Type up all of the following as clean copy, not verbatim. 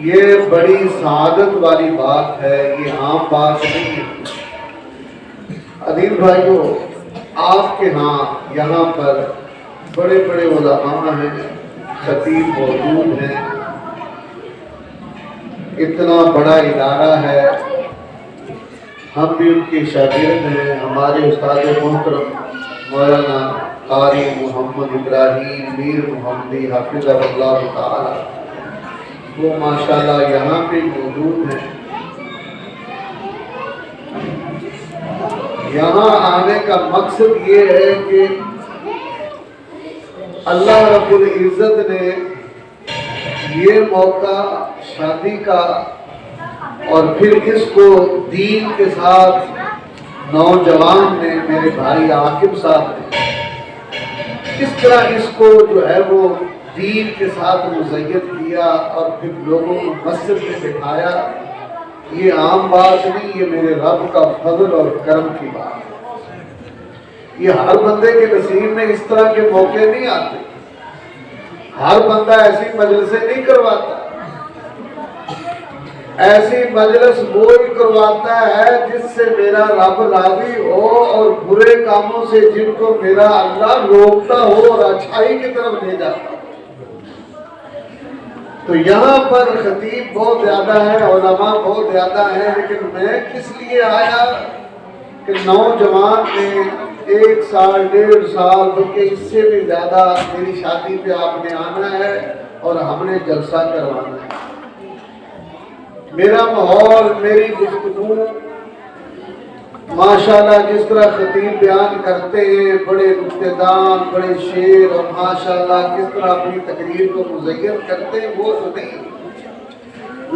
یہ بڑی سعادت والی بات ہے، یہ عام بات نہیں ہے۔ عزیز بھائیو، آپ کے ہاں یہاں پر بڑے بڑے علماء ہیں، خطیب موجود ہیں، اتنا بڑا ادارہ ہے، ہم بھی ان کے شاگرد ہیں۔ ہمارے استاد محترم مولانا قاری محمد ابراہیم میر محمدی حافظہ اللہ تعالی، وہ ماشاءاللہ یہاں پہ موجود ہیں۔ یہاں آنے کا مقصد یہ ہے کہ اللہ رب العزت نے یہ موقع شادی کا اور پھر اس کو دین کے ساتھ نوجوان نے، میرے بھائی عاقب صاحب نے کس طرح اس کو جو ہے وہ دین کے ساتھ مزین کیا اور پھر لوگوں کو مسجد میں بٹھایا، یہ عام بات نہیں، یہ میرے رب کا فضل اور کرم کی بات ہے۔ یہ ہر بندے کے نصیب میں اس طرح کے موقع نہیں آتے، ہر بندہ ایسی مجلسیں نہیں کرواتا۔ ایسی مجلس وہی کرواتا ہے جس سے میرا رب راضی ہو اور برے کاموں سے جن کو میرا اللہ روکتا ہو اور اچھائی کی طرف لے جاتا ہو۔ تو یہاں پر خطیب بہت زیادہ ہے، علماء بہت زیادہ ہیں، لیکن میں کس لیے آیا کہ نوجوان نے 1 سال 1.5 سال بلکہ اس سے بھی زیادہ میری شادی پہ آپ نے آنا ہے اور ہم نے جلسہ کروانا ہے۔ میرا ماحول، میری گفتگو ماشاءاللہ جس طرح خطیب بیان کرتے ہیں، بڑے نکتہ دان، بڑے شعر، اور ماشاءاللہ کس طرح اپنی تقریر کو مزین کرتے ہیں، وہ تو نہیں،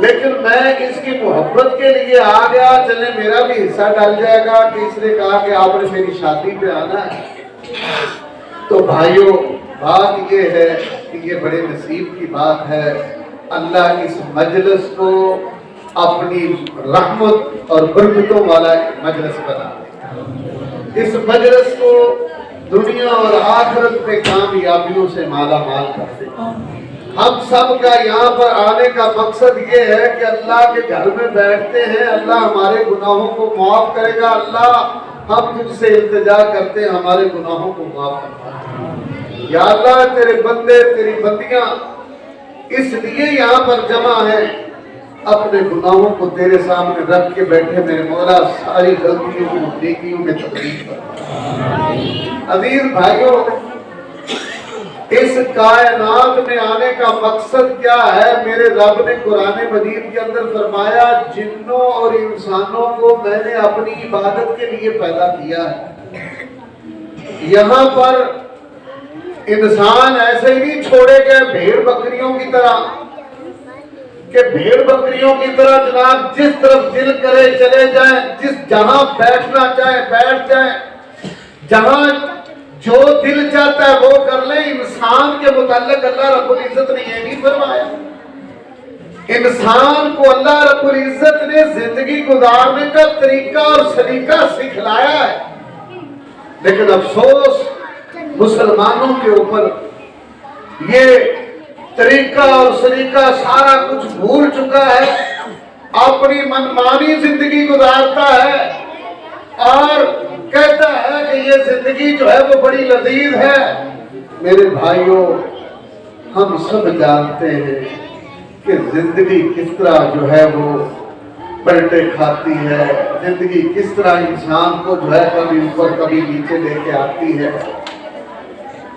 لیکن میں اس کی محبت کے لیے آ گیا۔ چلے میرا بھی حصہ ڈال جائے گا کہ اس نے کہا کہ آپ نے میری شادی پہ آنا ہے۔ تو بھائیوں، بات یہ ہے کہ یہ بڑے نصیب کی بات ہے، اللہ اس مجلس کو اپنی رحمت اور برکتوں والا مجلس بنا دے، اس مجلس کو دنیا اور آخرت میں کامیابیوں سے مالا مال کر دے۔ ہم سب کا یہاں پر آنے کا مقصد یہ ہے کہ اللہ کے گھر میں بیٹھتے ہیں، اللہ ہمارے گناہوں کو معاف کرے گا۔ اللہ، ہم تجھ سے التجا کرتے ہیں، ہمارے گناہوں کو معاف کرنا۔ یا اللہ، تیرے بندے، تیری بندیاں اس لیے یہاں پر جمع ہیں، اپنے گناہوں کو تیرے سامنے رکھ کے بیٹھے، میرے مولا ساری غلطیوں کو نیکیوں میں تبدیل کر۔ عزیز بھائیوں، اس کائنات میں آنے کا مقصد کیا ہے؟ میرے رب نے قرآن مجید کے اندر فرمایا، جنوں اور انسانوں کو میں نے اپنی عبادت کے لیے پیدا کیا ہے۔ یہاں پر انسان ایسے ہی نہیں چھوڑے گئے بھیڑ بکریوں کی طرح، کہ بھیڑ بکریوں کی طرح جناب جس طرف دل کرے چلے جائیں، جہاں بیٹھنا چاہے بیٹھ جائیں، جہاں جو دل چاہتا ہے وہ کر لیں۔ انسان کے متعلق اللہ رب العزت نے یہ نہیں فرمایا۔ انسان کو اللہ رب العزت نے زندگی گزارنے کا طریقہ اور سلیقہ سکھلایا ہے، لیکن افسوس مسلمانوں کے اوپر یہ طریقہ اور سلیقہ سارا کچھ بھول چکا ہے، اپنی منمانی زندگی گزارتا ہے اور کہتا ہے کہ یہ زندگی جو ہے وہ بڑی لذیذ ہے۔ میرے بھائیوں، ہم سب جانتے ہیں کہ زندگی کس طرح جو ہے وہ پلٹے کھاتی ہے، زندگی کس طرح انسان کو جو ہے کبھی اوپر کبھی نیچے لے کے آتی ہے۔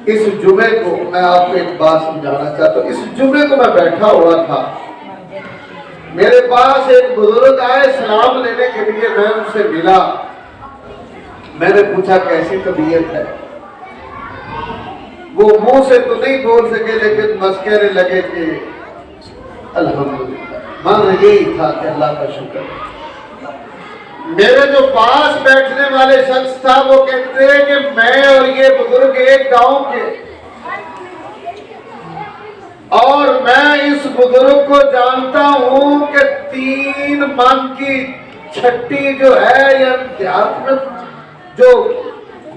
اس جمعے کو میں آپ کو ایک بات سمجھانا چاہتا ہوں۔ اس جمعے کو میں بیٹھا ہوا تھا، میرے پاس ایک بزرگ آئے سلام لینے کے لیے، میں ان سے ملا، میں نے پوچھا کیسی طبیعت ہے؟ وہ منہ سے تو نہیں بول سکے لیکن بس کہنے لگے کہ الحمدللہ۔ من یہی تھا کہ اللہ کا شکر ہے۔ میرے جو پاس بیٹھنے والے شخص تھا وہ کہتے ہیں کہ میں اور یہ بزرگ ایک گاؤں کے، اور میں اس بزرگ کو جانتا ہوں کہ 3 من کی چھٹی جو ہے یا جو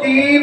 3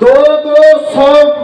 200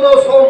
200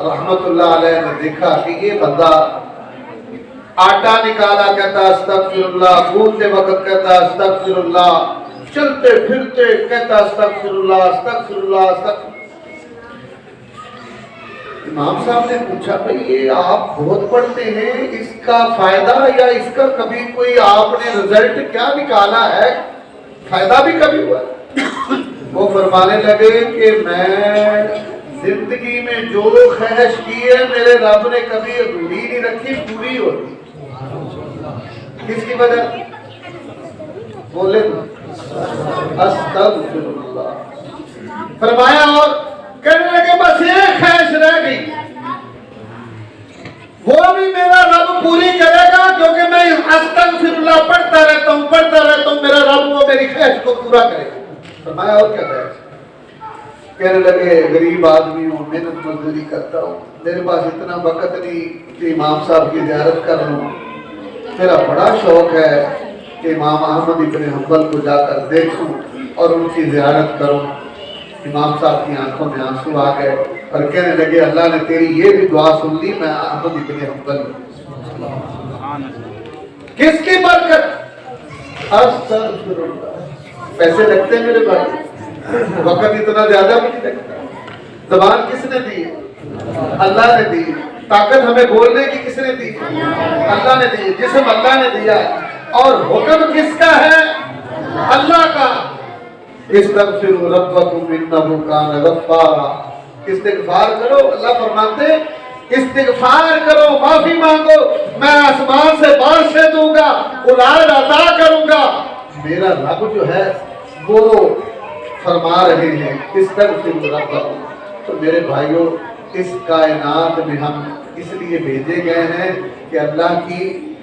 رحمت اللہ علیہ نے دیکھا کہ یہ بندہ آٹا نکالا کہتا استغفر اللہ، گھومتے وقت کہتا استغفر اللہ، چلتے پھرتے کہتا استغفر اللہ استغفر اللہ استغفر۔ امام صاحب نے پوچھا بھئی یہ آپ بہت پڑھتے ہیں، اس کا فائدہ یا اس کا کبھی کوئی آپ نے رزلٹ کیا نکالا ہے، فائدہ بھی کبھی ہوا؟ وہ فرمانے لگے کہ میں زندگی میں جو خواہش کی ہے میرے رب نے کبھی ادھوری نہیں رکھی، پوری ہوتی۔ کس کی وجہ؟ بولے استغفر اللہ۔ فرمایا اور کہنے لگے بس ایک خواہش رہ گئی، وہ بھی میرا رب پوری کرے گا، کیونکہ میں استغفر اللہ پڑھتا رہتا ہوں، میرا رب وہ میری خواہش کو پورا کرے گا۔ فرمایا اور کیا خواہش؟ کہنے لگے غریب آدمی ہوں، محنت مزدوری کرتا ہوں، میرے پاس اتنا وقت نہیں کہ امام صاحب کی زیارت کر لوں، میرا بڑا شوق ہے کہ امام احمد ابن حنبل کو جا کر دیکھوں اور ان کی زیارت کروں۔ امام صاحب کی آنکھوں میں آنسو آ گئے اور کہنے لگے اللہ نے تیری یہ بھی دعا سن لی، میں احمد ابن حنبل ہوں۔ کس کی برکت؟ استغفر اللہ۔ پیسے لگتے ہیں میرے بھائی، وقت اتنا زیادہ بھی نہیں لگتا۔ زبان کس نے دی؟ اللہ نے دی۔ طاقت ہمیں بولنے کی کس نے دی؟ اللہ نے دی۔ جسم اللہ نے دیا، اور حکم کس کا ہے؟ اللہ کا۔ استغفروا ربکم انہ کان غفارا۔ استغفار کرو، اللہ فرماتے استغفار کرو، معافی مانگو، میں آسمان سے بارشیں دوں گا، اولاد عطا کروں گا۔ میرا رب جو ہے وہ فرما رہے ہیں استغفروا ربکم۔ تو میرے بھائیوں، اس کائنات میں ہم اس لیے بھیجے گئے ہیں کہ اللہ کی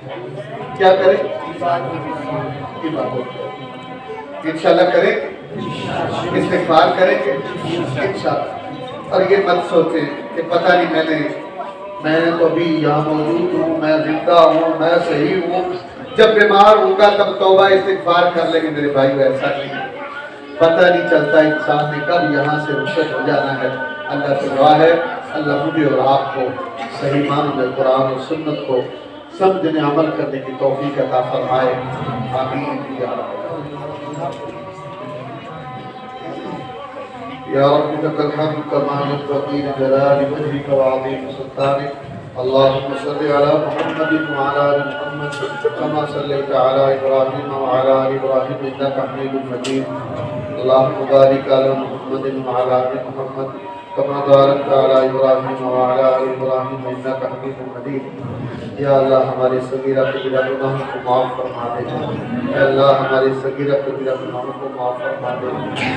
کیا کریں؟ عبادت کریں، انشاءاللہ کریں، استغفار کریں گے انشاءاللہ۔ اور یہ مت سوچیں کہ پتہ نہیں میں تو ابھی یہاں موجود ہوں، میں زندہ ہوں، میں صحیح ہوں، جب بیمار ہوں گا تب توبہ استغفار کر لیں گے۔ میرے بھائی ایسا نہیں، پتہ نہیں چلتا انسان نے کب یہاں سے رخصت ہو جانا ہے۔ اللہ سے دعا ہے اللہ مجھے اور آپ کو صحیح معنوں میں قرآن و سنت کو سمجھنے عمل کرنے کی توفیق عطا فرمائے، آمین یا رب۔ یا رب لک الحمد کما ينبغي لجلال وجهك وعظيم سلطانك، اللهم صل على محمد وعلى ال محمد كما صليت على ابراهيم وعلى ال ابراهيم انك حميد مجيد، اللهم بارك على محمد وعلى ال محمد كما باركت على ابراهيم وعلى ال ابراهيم انك حميد مجيد۔ یا اللہ ہمارے صغیرہ کبیرہ گناہوں کو معاف فرما دے، اے اللہ ہمارے صغیرہ کبیرہ گناہوں کو معاف فرما دے۔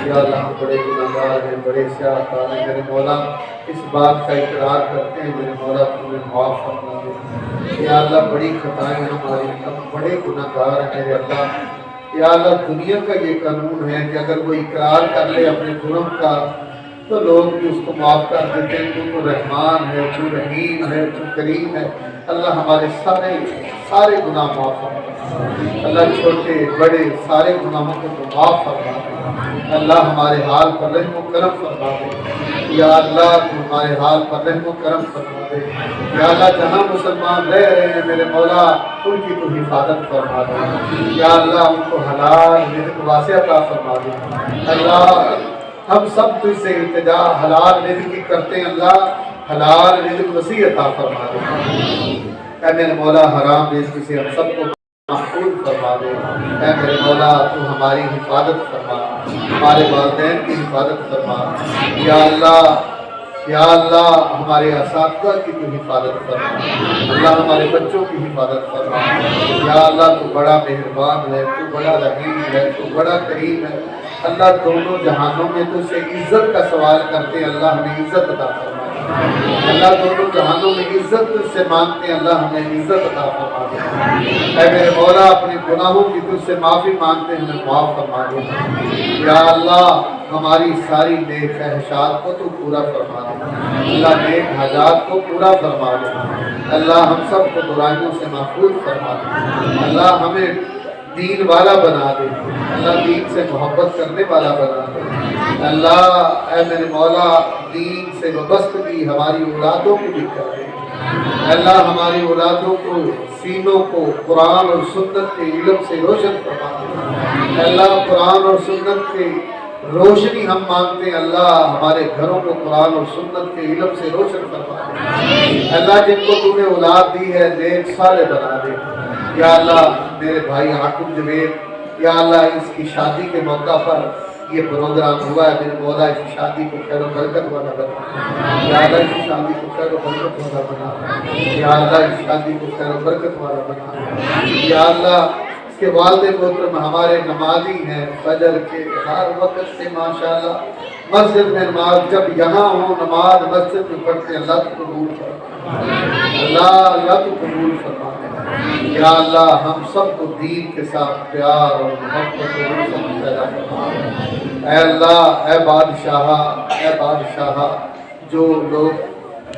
یا اللہ ہم بڑے گناہگار ہیں، بڑے سیاہکار ہیں، میرے مولا اس بات کا اقرار کرتے ہیں میرے مولا تمہیں معاف فرما دے۔ یا اللہ بڑی خطائیں ہماری، ہم بڑے گناہگار ہیں میرے اللہ۔ یا اللہ دنیا کا یہ قانون ہے کہ اگر کوئی اقرار کر لے اپنے جرم کا تو لوگ بھی اس کو معاف کر دیتے ہیں، تو رحمان ہے، تو رحیم ہے، تو کریم ہے۔ اللہ ہمارے سارے گناہ معاف فرما، اللہ چھوٹے بڑے سارے گناہوں کو معاف فرما دے۔ اللہ ہمارے حال پر رحم و کرم فرما دے۔ یا اللہ تو ہمارے حال پر رحم و کرم فرما دے۔ یا اللہ جہاں مسلمان رہ رہے ہیں میرے مولا ان کی تو حفاظت فرما دے۔ یا اللہ ان کو حلال رزق واسع عطا فرما دے۔ اللہ ہم سب تجھ سے التجا حلال رزق کی کرتے ہیں، اللہ حلال رزق وسیع عطا فرما دے۔ اے میرے مولا حرام رزق سے ہم سب کو محفوظ فرما دے۔ اے میرے مولا تو ہماری حفاظت فرما، ہمارے والدین کی حفاظت فرما۔ یا اللہ ہمارے اساتذہ کی تو حفاظت فرما، اللہ ہمارے بچوں کی حفاظت فرما۔ یا اللہ تو بڑا مہربان ہے، تو بڑا رحیم ہے، تو بڑا کریم ہے۔ اللہ دونوں جہانوں میں تو سے عزت کا سوال کرتے ہیں، اللہ ہمیں عزت عطا فرما۔ اللہ دونوں جہانوں میں عزت سے مانگتے ہیں، اللہ ہمیں عزت عطا فرما دے۔ اے میرے مولا اپنے گناہوں کی تجھ سے معافی مانگتے ہیں، ہمیں معاف فرما دے۔ یا اللہ ہماری ساری نیک خواہشات کو تو پورا فرما دے، اللہ نیک حاجات کو پورا فرما دے۔ اللہ ہم سب کو برائیوں سے محفوظ فرما دے، اللہ ہمیں دین والا بنا دے۔ اللہ دین سے محبت کرنے والا بنا دے اللہ، اے میرے مولا دین سے وابستگی ہماری اولادوں کو بھی کر دے اللہ، ہماری اولادوں کو سینوں کو قرآن اور سنت کے علم سے روشن فرما دے اللہ، قرآن اور سنت کے روشنی ہم مانگتے ہیں اللہ، ہمارے گھروں کو قرآن اور سنت کے علم سے روشن فرما دے اللہ، جن کو تو نے اولاد دی ہے نیک صالح بنا دے یا اللہ، میرے بھائی عاقب جوید یا اللہ، اس کی شادی کے موقع پر یہ پروگرام ہوا ہے، میرے مولا اس شادی کو خیر و برکت والا بنا یا اللہ، اس شادی کو خیر و برکت والا بنا یا اللہ، اس شادی کو خیر و برکت والا بنا یا اللہ، اس کے والد محترم ہمارے نمازی ہیں، فجر کے ہر وقت سے ماشاءاللہ مسجد میں نماز جب یہاں ہو نماز مسجد میں پڑھتے اللہ تو قبول فرما اللہ تو قبول فرما یا اللہ، ہم سب کو دین کے ساتھ پیار اور محبت پیدا فرما اے اللہ، اے بادشاہ جو لوگ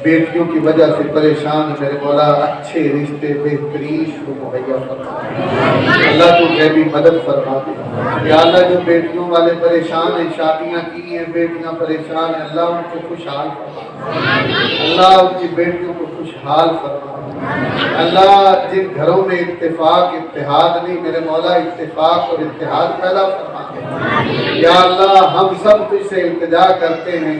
بیٹیوں کی وجہ سے پریشان میرے مولا اچھے رشتے بہترین کو مہیا فرما اللہ، تو غیبی مدد فرما دے یا اللہ، جو بیٹیوں والے پریشان ہیں، شادیاں کی ہیں بیٹیاں پریشان ہیں اللہ، ان کو خوشحال فرما اللہ، ان کی بیٹیوں کو خوشحال فرما اللہ، جن گھروں میں اتفاق اتحاد نہیں میرے مولا اتفاق اور اتحاد پیدا فرما دے یا اللہ، ہم سب تجھ سے التجا کرتے ہیں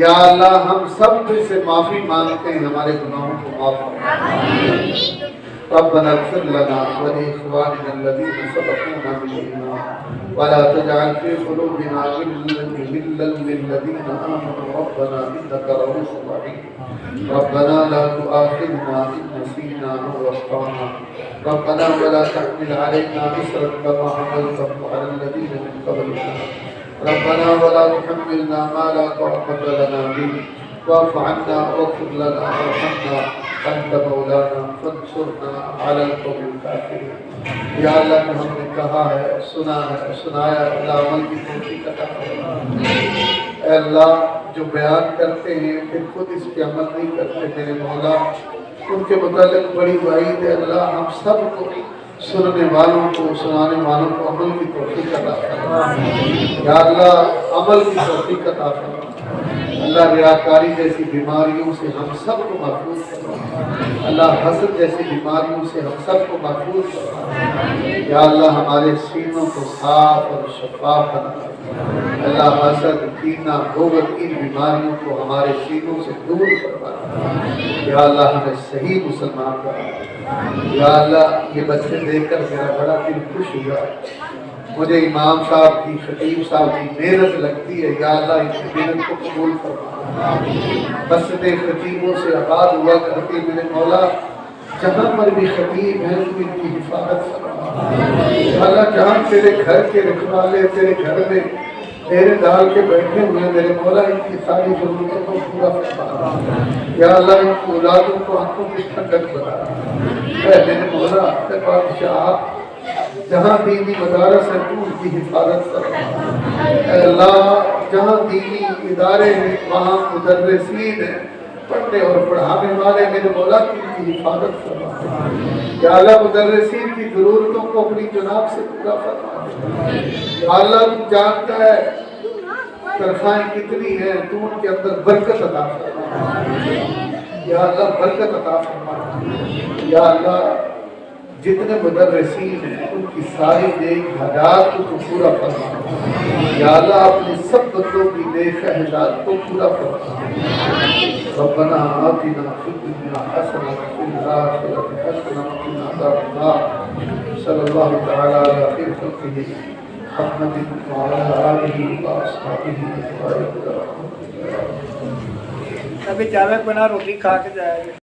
یا اللہ، ہم سب تجھ سے معافی مانگتے ہیں، ہمارے گناہوں کو معاف فرما ربنا اغفر لنا ولإخواننا الذين سبقونا بالإيمان ولا تجعل في قلوبنا غلا للذين آمنوا ربنا إنك رؤوف رحيم ربنا لا تؤاخذنا إن نسينا أو أخطأنا ربنا ولا تحمل علينا إصرا كما حملته على الذين من قبلنا ربنا ولا تحملنا ما لا طاقة لنا به واعف عنا واغفر لنا وارحمنا أنت مولانا فانصرنا على القوم الكافرين یا اللہ، ہم نے کہا ہے سنا ہے سنایا اللہ، عمل کی توفیق عطا فرما اے اللہ، جو بیان کرتے ہیں پھر خود اس پہ عمل نہیں کرتے میرے مولا، ان کے متعلق بڑی وعید ہے اللہ، ہم سب کو سننے والوں کو سنانے والوں کو عمل کی توفیق عطا فرما یا اللہ، عمل کی توفیق عطا فرما اللہ، ریاکاری جیسی بیماریوں سے ہم سب کو محفوظ فرما اللہ، حسد جیسی بیماریوں سے ہم سب کو محفوظ فرما یا اللہ، ہمارے سینوں کو صاف اور شفاف بنا اللہ، حسد کینہ غوبت ان بیماریوں کو ہمارے سینوں سے دور فرما یا اللہ، ہمیں صحیح مسلمان بنا یا اللہ، یہ بچے دیکھ کر میرا بڑا دل خوش ہوا مجھے امام صاحب کی خطیب صاحب کی محنت لگتی ہے یا اللہ، ان کی محنت کو قبول فرما مسجد خطیبوں سے آباد ہوا کرتے میرے مولا، جہاں پر بھی خطیب ہیں تو ان کی حفاظت فرما یا اللہ، جہاں تیرے گھر کے رکھوالے تیرے گھر میں تیرے ڈال کے بیٹھے ہوئے میرے مولا، ان کی ساری ضرورتوں کو پورا فرما یا اللہ، ان کی اولادوں کو آنکھوں کی ٹھنڈک بنا اے میرے مولا، اے بادشاہ، جہاں دینی مدارس ہیں تو ان کی حفاظت فرما اے اللہ، جہاں دینی ادارے ہیں وہاں مدرسین ہیں پڑھنے اور پڑھانے والے میرے مولا، کی ان کی حفاظت فرما یا اللہ، مدرسین کی ضرورتوں کو اپنی جناب سے پورا فرما یا اللہ، تو جانتا ہے تنخواہیں کتنی ہیں، تو ان کے اندر برکت عطا فرما یا اللہ، برکت عطا فرما یا اللہ، جتنے مدرسین ہیں ان کی ساری نیک حاجات کو پورا فرما یا اللہ، اپنے سب بندوں کی نیک حاجات کو پورا فرما ربنا آتنا فی الدنیا حسنۃ وفی الآخرۃ حسنۃ وقنا عذاب النار صلی اللہ تعالی علی خیر خلقہ محمد وعلی آلہ واصحابہ اجمعین۔ ابھی جاوید بنا روٹی کھا کے جائے گا۔